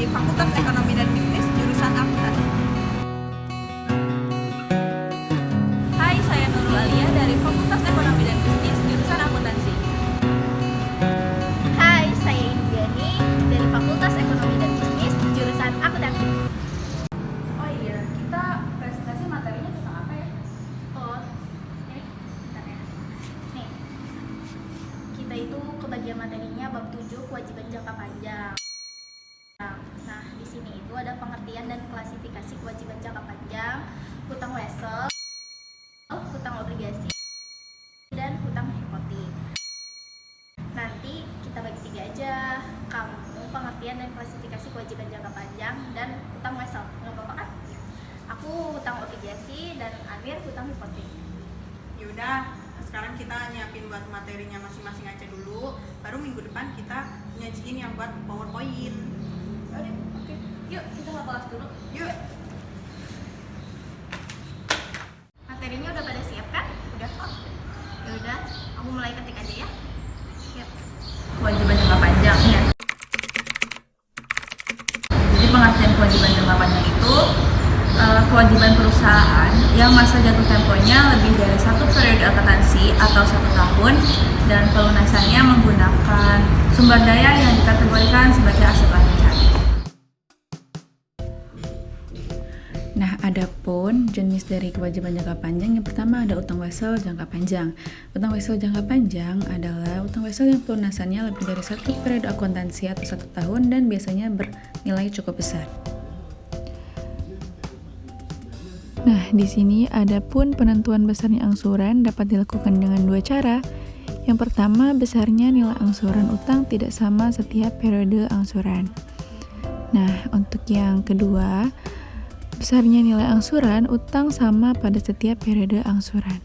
Fakultas Ekonomi dan Bisnis jurusan Akuntansi. Hai, saya Nurul Alia dari Fakultas Ekonomi dan Bisnis jurusan Akuntansi. Hai, saya Indiani dari Fakultas Ekonomi dan Bisnis jurusan Akuntansi. Oh iya, kita presentasi materinya tentang apa ya? Oh, ini bentar ya. Nih, kita itu kebagian materinya bab 7 kewajiban jangka panjang. Nah, di sini itu ada pengertian dan klasifikasi kewajiban jangka panjang, hutang wesel, hutang obligasi, dan hutang hipotek. Nanti kita bagi 3 aja. Kamu pengertian dan klasifikasi kewajiban jangka panjang dan hutang wesel. Nggak apa-apa kan? Aku hutang obligasi dan Amir hutang hipotek. Yaudah, sekarang kita nyiapin buat materinya masing-masing aja dulu. Baru minggu depan kita nyajiin yang buat PowerPoint. Oke. Yuk, kita ke kelas dulu. Yuk. Materinya udah pada siap kan? Udah kok. Ya udah, aku mulai ketik aja ya. Yuk. Kewajiban jangka panjang ya. Jadi pengertian kewajiban jangka panjang itu kewajiban perusahaan yang masa jatuh temponya lebih dari 1 periode akuntansi atau 1 tahun dan pelunasannya menggunakan sumber daya yang dikategorikan sebagai aset lancar. Nah, adapun jenis dari kewajiban jangka panjang, yang pertama ada utang wesel jangka panjang. Utang wesel jangka panjang adalah utang wesel yang pelunasannya lebih dari 1 periode akuntansi atau 1 tahun dan biasanya bernilai cukup besar. Nah, di sini adapun penentuan besarnya angsuran dapat dilakukan dengan 2 cara. Yang pertama, besarnya nilai angsuran utang tidak sama setiap periode angsuran. Nah, untuk yang kedua, besarnya nilai angsuran utang sama pada setiap periode angsuran.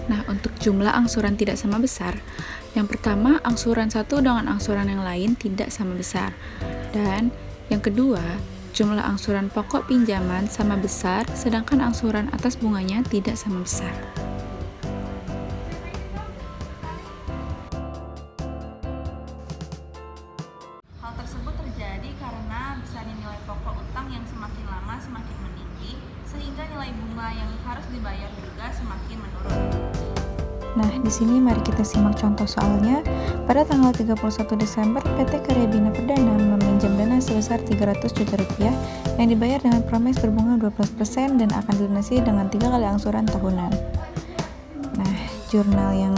Nah, untuk jumlah angsuran tidak sama besar, yang pertama, angsuran satu dengan angsuran yang lain tidak sama besar. Dan yang kedua, jumlah angsuran pokok pinjaman sama besar, sedangkan angsuran atas bunganya tidak sama besar. Hal tersebut terjadi karena besarnya nilai pokok utang yang semakin lama semakin meninggi, sehingga nilai bunga yang harus dibayar juga semakin menurun. Nah, di sini mari kita simak contoh soalnya. Pada tanggal 31 Desember, PT Karya Bina Perdana meminjam dana sebesar 300 juta rupiah yang dibayar dengan promes berbunga 12% dan akan dilunasi dengan 3 kali angsuran tahunan. Nah, jurnal yang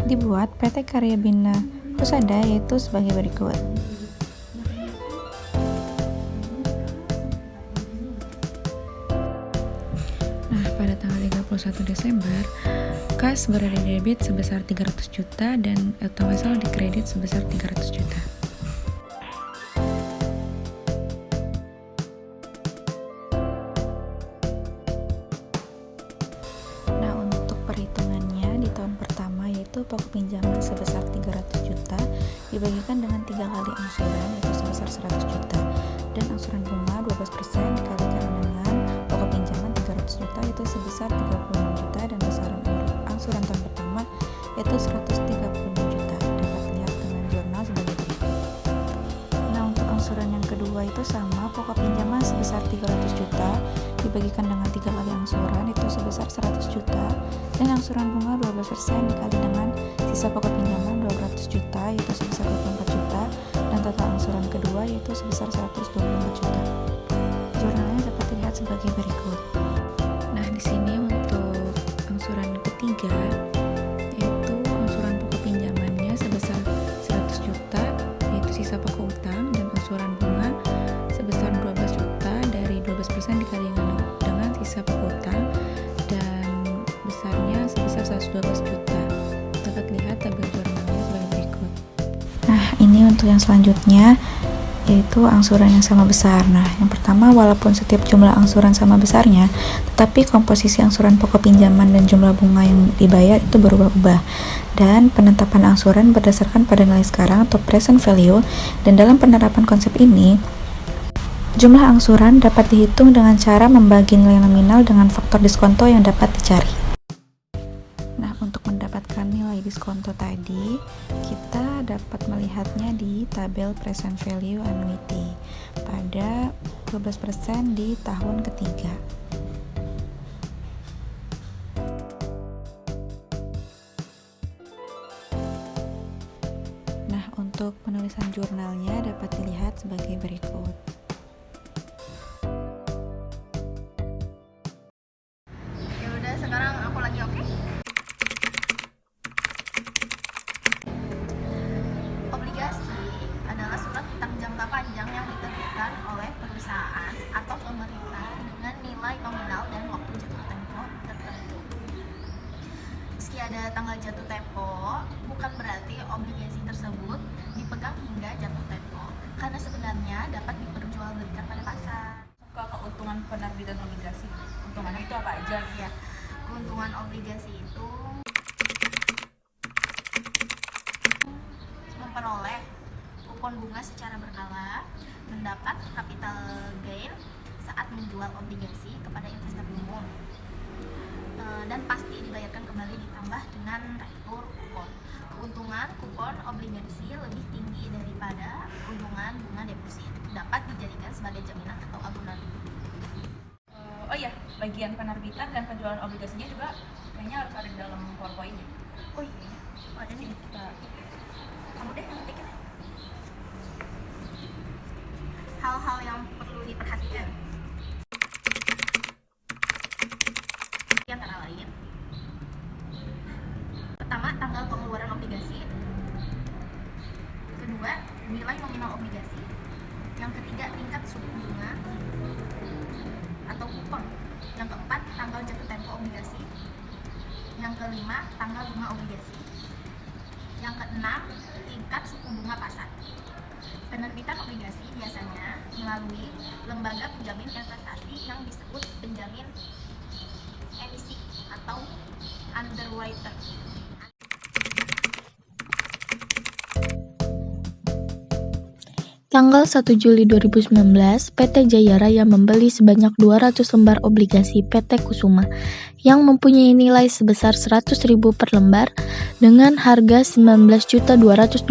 dibuat PT Karya Bina Husada yaitu sebagai berikut. Nah, pada tanggal 31 Desember, kas berada di debit sebesar 300 juta dan utang wesel dikredit sebesar 300 juta. Nah, untuk perhitungannya di tahun pertama yaitu pokok pinjaman sebesar 300 juta dibagikan dengan 3 kali angsuran yaitu sebesar 100 juta dan angsuran bunga 12% dikalikan dengan pokok pinjaman 300 juta yaitu sebesar 36 juta dan besaran angsuran tahun pertama yaitu 136 juta. Dapat lihat dengan jurnal sebagai berikut. Nah, untuk angsuran yang kedua itu sama, pokok pinjaman sebesar 300 juta dibagikan dengan 3 kali angsuran itu sebesar 100 juta dan angsuran bunga 12% dikali dengan sisa pokok pinjaman 200 juta yaitu sebesar 24 juta dan total angsuran kedua yaitu sebesar 124 juta. Jurnalnya dapat dilihat sebagai berikut. Nah, di sini untuk angsuran ketiga yaitu angsuran pokok pinjamannya sebesar 100 juta yaitu sisa pokok utang dan angsuran bunga sebesar 12 juta dari 12% dikali dengan sisa pokok utang dan besarnya sebesar 112 juta. Dapat lihat tabel jurnalnya sebagai berikut. Nah, ini untuk yang selanjutnya yaitu angsuran yang sama besar. Nah, yang pertama, walaupun setiap jumlah angsuran sama besarnya, tetapi komposisi angsuran pokok pinjaman dan jumlah bunga yang dibayar itu berubah-ubah. Dan penetapan angsuran berdasarkan pada nilai sekarang atau present value, dan dalam penerapan konsep ini, jumlah angsuran dapat dihitung dengan cara membagi nilai nominal dengan faktor diskonto yang dapat dicari. Nah, diskonto tadi, kita dapat melihatnya di tabel present value annuity pada 12% di tahun ketiga. Nah, untuk penulisan jurnalnya dapat dilihat sebagai berikut. Ya udah, sekarang aku lagi oke. Obligasi adalah surat utang jangka panjang yang diterbitkan oleh perusahaan atau pemerintah dengan nilai nominal dan waktu jatuh tempo tertentu. Meski ada tanggal jatuh tempo, bukan berarti obligasi tersebut dipegang hingga jatuh tempo, karena sebenarnya dapat diperjualbelikan pada pasar. Keuntungan penerbitan obligasi, keuntungannya itu apa aja? Ya, keuntungan obligasi itu memperoleh kupon bunga secara berkala, mendapat capital gain saat menjual obligasi kepada investor umum, dan pasti dibayarkan kembali ditambah dengan retur kupon. Keuntungan kupon obligasi lebih tinggi daripada keuntungan bunga deposit, dapat dijadikan sebagai jaminan atau agunan. Oh iya, bagian penerbitan dan penjualan obligasinya juga kayaknya harus ada di dalam PowerPoint ya. Oh iya, ada nih, kita kamu deh yang ngetik ya. Hal-hal yang perlu diperhatikan di antara lain: pertama, tanggal pengeluaran obligasi; kedua, nilai nominal obligasi; yang ketiga, tingkat suku bunga atau kupon; yang keempat, tanggal jatuh tempo obligasi; yang kelima, tanggal bunga obligasi; yang keenam, tingkat suku bunga pasar. Penerbitan obligasi biasanya melalui lembaga penjamin investasi yang disebut penjamin emisi atau underwriter. Tanggal 1 Juli 2019, PT Jaya Raya membeli sebanyak 200 lembar obligasi PT Kusuma yang mempunyai nilai sebesar 100.000 per lembar dengan harga 19.225.000.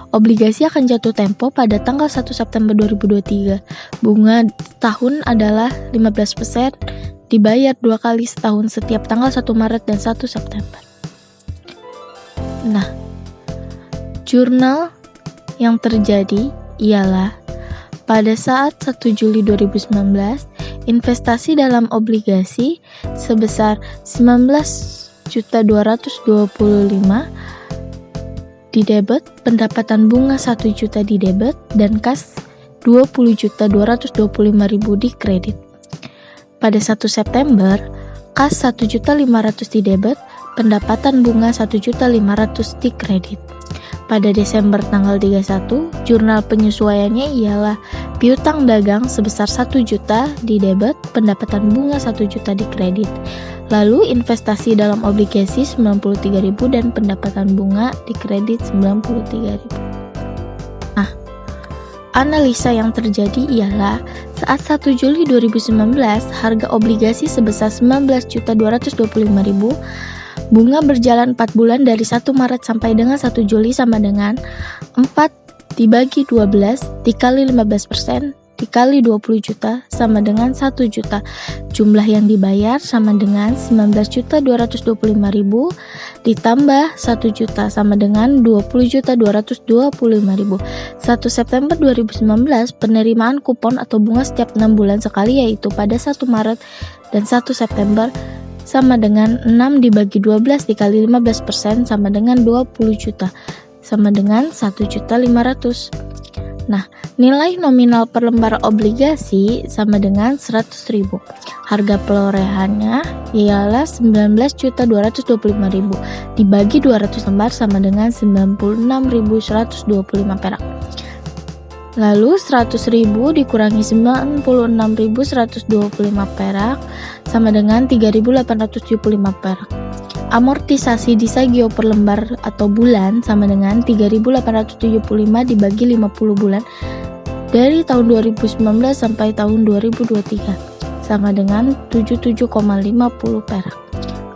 Obligasi akan jatuh tempo pada tanggal 1 September 2023. Bunga tahun adalah 15%, dibayar 2 kali setahun setiap tanggal 1 Maret dan 1 September. Nah, jurnal yang terjadi ialah pada saat 1 Juli 2019, investasi dalam obligasi sebesar 19.225 di debit, pendapatan bunga 1 juta di debit, dan kas 20.225.000 di kredit. Pada 1 September, kas 1.500.000 di debit, pendapatan bunga 1.500.000 di kredit. Pada Desember tanggal 31, jurnal penyesuaiannya ialah piutang dagang sebesar 1 juta di debit, pendapatan bunga 1 juta di kredit. Lalu investasi dalam obligasi 93.000 dan pendapatan bunga di kredit 93.000. Nah, analisa yang terjadi ialah saat 1 Juli 2019 harga obligasi sebesar 19.225.000. Bunga berjalan 4 bulan dari 1 Maret sampai dengan 1 Juli sama dengan 4 dibagi 12 dikali 15% dikali 20 juta sama dengan 1 juta. Jumlah yang dibayar sama dengan 19.225.000 ditambah 1 juta sama dengan 20.225.000. 1 September 2019 penerimaan kupon atau bunga setiap 6 bulan sekali, yaitu pada 1 Maret dan 1 September, sama dengan 6 dibagi 12 dikali 15% sama dengan 20 juta sama dengan 1.500.000. Nah, nilai nominal per lembar obligasi sama dengan 100.000. Harga perolehannya ialah 19.225.000 dibagi 200 lembar sama dengan 96.125 perak. Lalu 100.000 dikurangi 96.125 perak sama dengan 3.875 perak. Amortisasi disagio per lembar atau bulan sama dengan 3.875 dibagi 50 bulan dari tahun 2019 sampai tahun 2023 sama dengan 77,50 perak.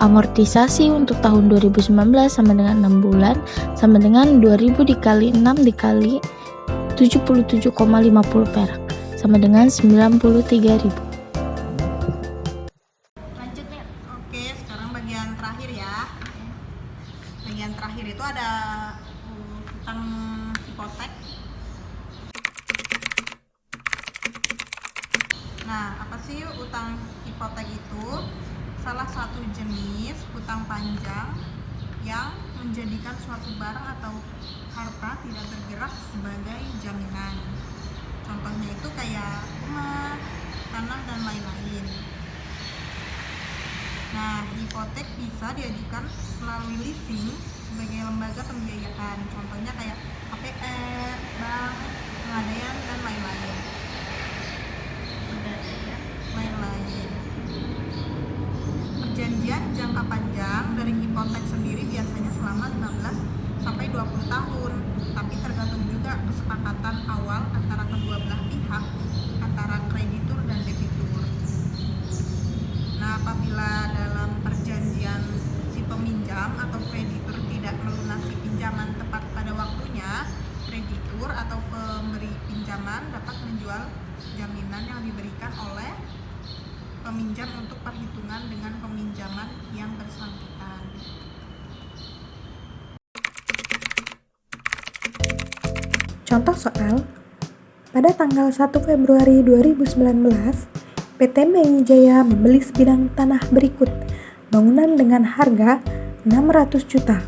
Amortisasi untuk tahun 2019 sama dengan 6 bulan, sama dengan 2000 dikali 6 dikali 77,50 perak, sama dengan 93.000. Lanjut nih. Oke, sekarang bagian terakhir ya. Bagian terakhir itu ada utang hipotek. Nah, apa sih utang hipotek itu? Salah satu jenis utang panjang yang menjadikan suatu barang atau harta tidak bergerak sebagai jaminan. Contohnya itu kayak rumah, tanah, dan lain-lain. Nah, hipotek bisa diajukan melalui leasing sebagai lembaga pembiayaan. Contohnya kayak KPR, bank, pegadaian, dan lain-lain. Perjanjian jangka panjang dari hipotek sendiri biasanya selama 15 sampai 20 tahun, tapi tergantung juga kesepakatan awal antara kedua belah pihak, antara kreditur dan debitur. Nah, apabila dalam perjanjian si peminjam atau kreditur tidak melunasi pinjaman tepat pada waktunya, kreditur atau pemberi pinjaman dapat menjual jaminan yang diberikan oleh peminjam untuk perhitungan dengan peminjaman yang bersangkutan. Contoh soal, pada tanggal 1 Februari 2019, PT MI Jaya membeli sebidang tanah berikut, bangunan dengan harga 600 juta,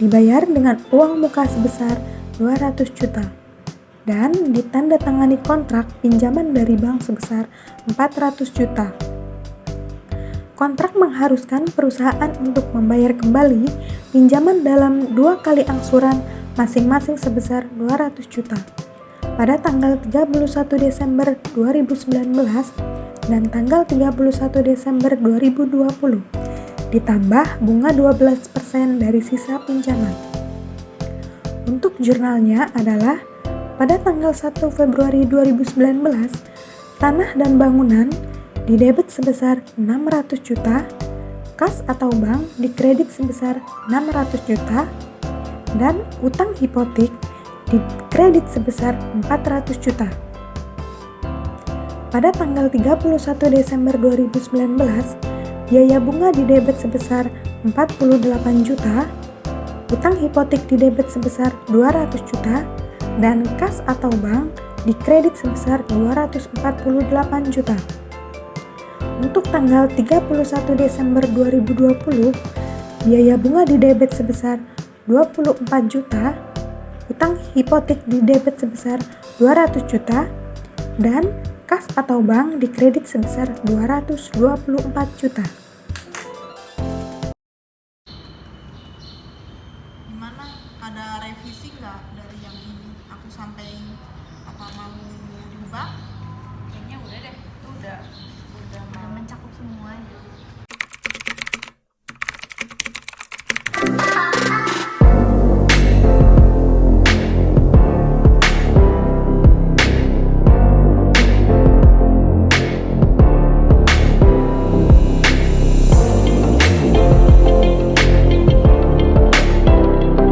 dibayar dengan uang muka sebesar 200 juta, dan ditandatangani kontrak pinjaman dari bank sebesar 400 juta. Kontrak mengharuskan perusahaan untuk membayar kembali pinjaman dalam 2 kali angsuran masing-masing sebesar 200 juta pada tanggal 31 Desember 2019 dan tanggal 31 Desember 2020, ditambah bunga 12% dari sisa pinjaman. Untuk jurnalnya adalah pada tanggal 1 Februari 2019, tanah dan bangunan didebit sebesar 600 juta, kas atau bank dikredit sebesar 600 juta, dan utang hipotek dikredit sebesar 400 juta. Pada tanggal 31 Desember 2019, biaya bunga didebit sebesar 48 juta, utang hipotek didebit sebesar 200 juta, dan kas atau bank dikredit sebesar 248 juta. Untuk tanggal 31 Desember 2020, biaya bunga didebit sebesar 24 juta, utang hipotek didebit sebesar 200 juta, dan kas atau bank dikredit sebesar 224 juta. Gimana? Ada revisi nggak dari yang ini aku sampaikan?